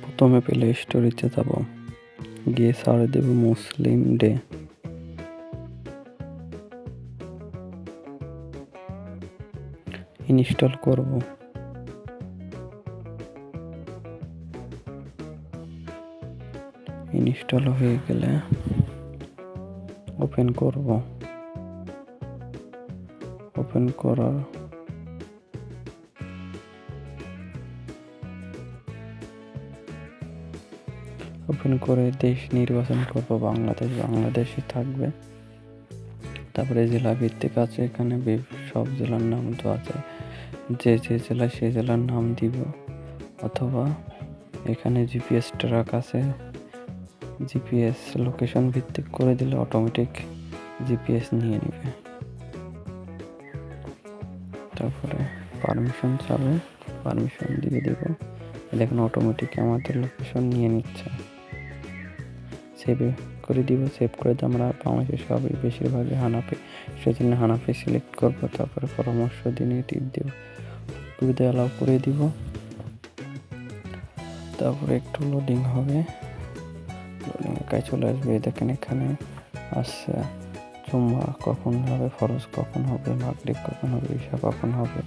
প্রথমে প্লে স্টোরিতে যাব, গিয়ে সার্চ দেব মুসলিম ডে। ইনস্টল করব। ইনস্টল হয়ে গেলে ওপেন করব। ওপেন করার ওপেন করে দেশ নির্বাচন করব, বাংলাদেশই থাকবে। তারপরে জেলা ভিত্তিক আছে, এখানে সব জেলার নাম তো আছে, যে জেলা সেই জেলার নাম দিব। অথবা এখানে জিপিএস ট্র্যাক আছে, জিপিএস লোকেশন ভিত্তিক করে দিলে অটোমেটিক জিপিএস নিয়ে নেবে। তারপরে পারমিশন চাবে, পারমিশন দিয়ে দেব। দেখুন অটোমেটিক আমাদের লোকেশন নিয়ে নিচ্ছে। সেভ করে দিব। সেভ করে দিয়ে আমরা বাংলাদেশে সবই বেশিরভাগই হানাফি, সেজন্য হানাফি সিলেক্ট করব। তারপরে পরামর্শ দিয়ে টিপ দেব, সুবিধা অ্যালাউ করে দিব। তারপরে একটু লোডিং হবে, লোডিং কাজ চলে আসবে। দেখেন এখানে আসছে জুম্মা কখন হবে, ফরজ কখন হবে, মাগরিব কখন হবে, ঈশা কখন হবে,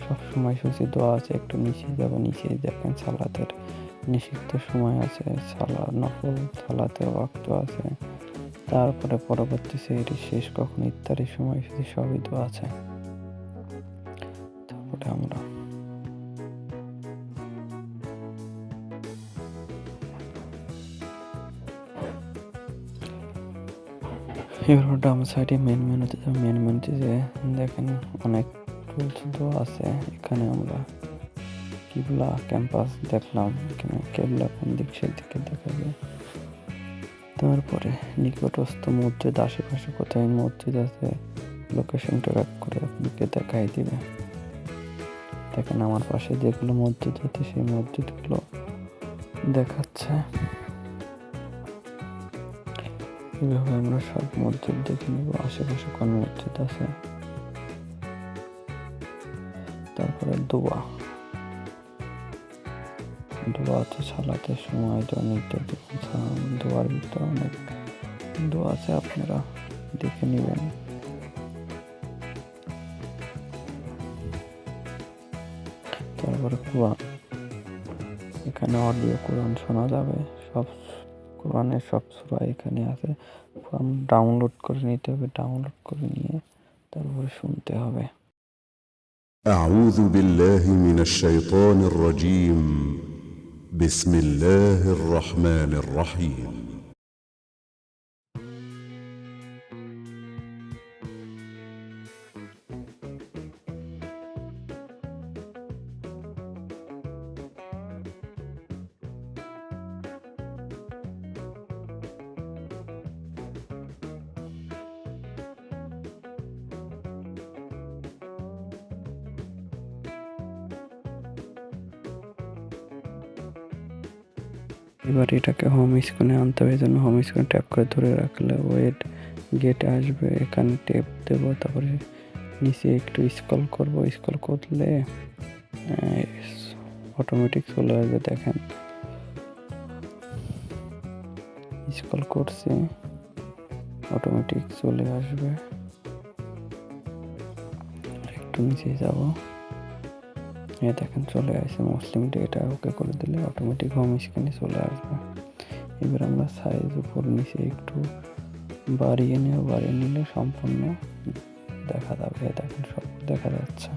সব সময় সূচি দেওয়া আছে। একটু নিচে যাব, নিচে দেখেন সালাতের নিষিদ্ধ সময় আছে, নফল সালাতের ওয়াক্ত আছে। তারপরে পরবর্তী সেহরি শেষ কখন, ইত্যাদি সময় সূচি সবই দেওয়া আছে। তারপরে আমরা এবার ডান সাইডে মেন মেনুতে যাব। মেন মেনুতে যে দেখেন অনেক টুলস দেওয়া আছে। এখানে আমরা কিবলা ক্যাম্পাস দেখলাম, এখানে কেবলা কোন দিক সেদিকে দেখাবে। তারপরে নিকটস্থ মসজিদ, আশেপাশে কোথায় মসজিদ আছে লোকেশন ট্র্যাক করে আপনাকে দেখাই দিবে। দেখেন আমার পাশে যেগুলো মসজিদ আছে সেই মসজিদগুলো দেখাচ্ছে। এইভাবে আমরা সব মসজিদ দেখে নেব, আশেপাশে কোন মসজিদ আছে। তারপরে দোয়া আছে সালাতের সময়, দোয়ার ভিতরে অনেক দোয়া আছে, আপনারা দেখে নেবেন। তারপরে কোরআন, এখানে অডিও কোরআন শোনা যাবে। সব কোরআনের সব সূরা এখানে আছে, ডাউনলোড করে নিতে হবে। ডাউনলোড করে নিয়ে তারপরে শুনতে হবে। أعوذ بالله من الشيطان الرجيم بسم الله الرحمن الرحيم এবার এটাকে হোম স্ক্রিনে আনতে হবে, জন্য হোম স্ক্রিনে ট্যাপ করে ধরে রাখলে ওয়েট গেটে আসবে। এখানে ট্যাপ দেবো, তারপরে নিচে একটু স্ক্রল করব। স্ক্রল করলে অটোমেটিক চলে আসবে। দেখেন স্ক্রল করছি, অটোমেটিক চলে আসবে। একটু নিচে যাব, দেখেন চলে আসছে মুসলিম ডে। এটা ওকে করে দিলে অটোমেটিক হোম স্ক্রিনে চলে আসবে। এবার আমরা সাইজ উপর নিচে একটু বাড়িয়ে নিলে সম্পূর্ণ দেখা যাবে। দেখেন সব দেখা যাচ্ছে।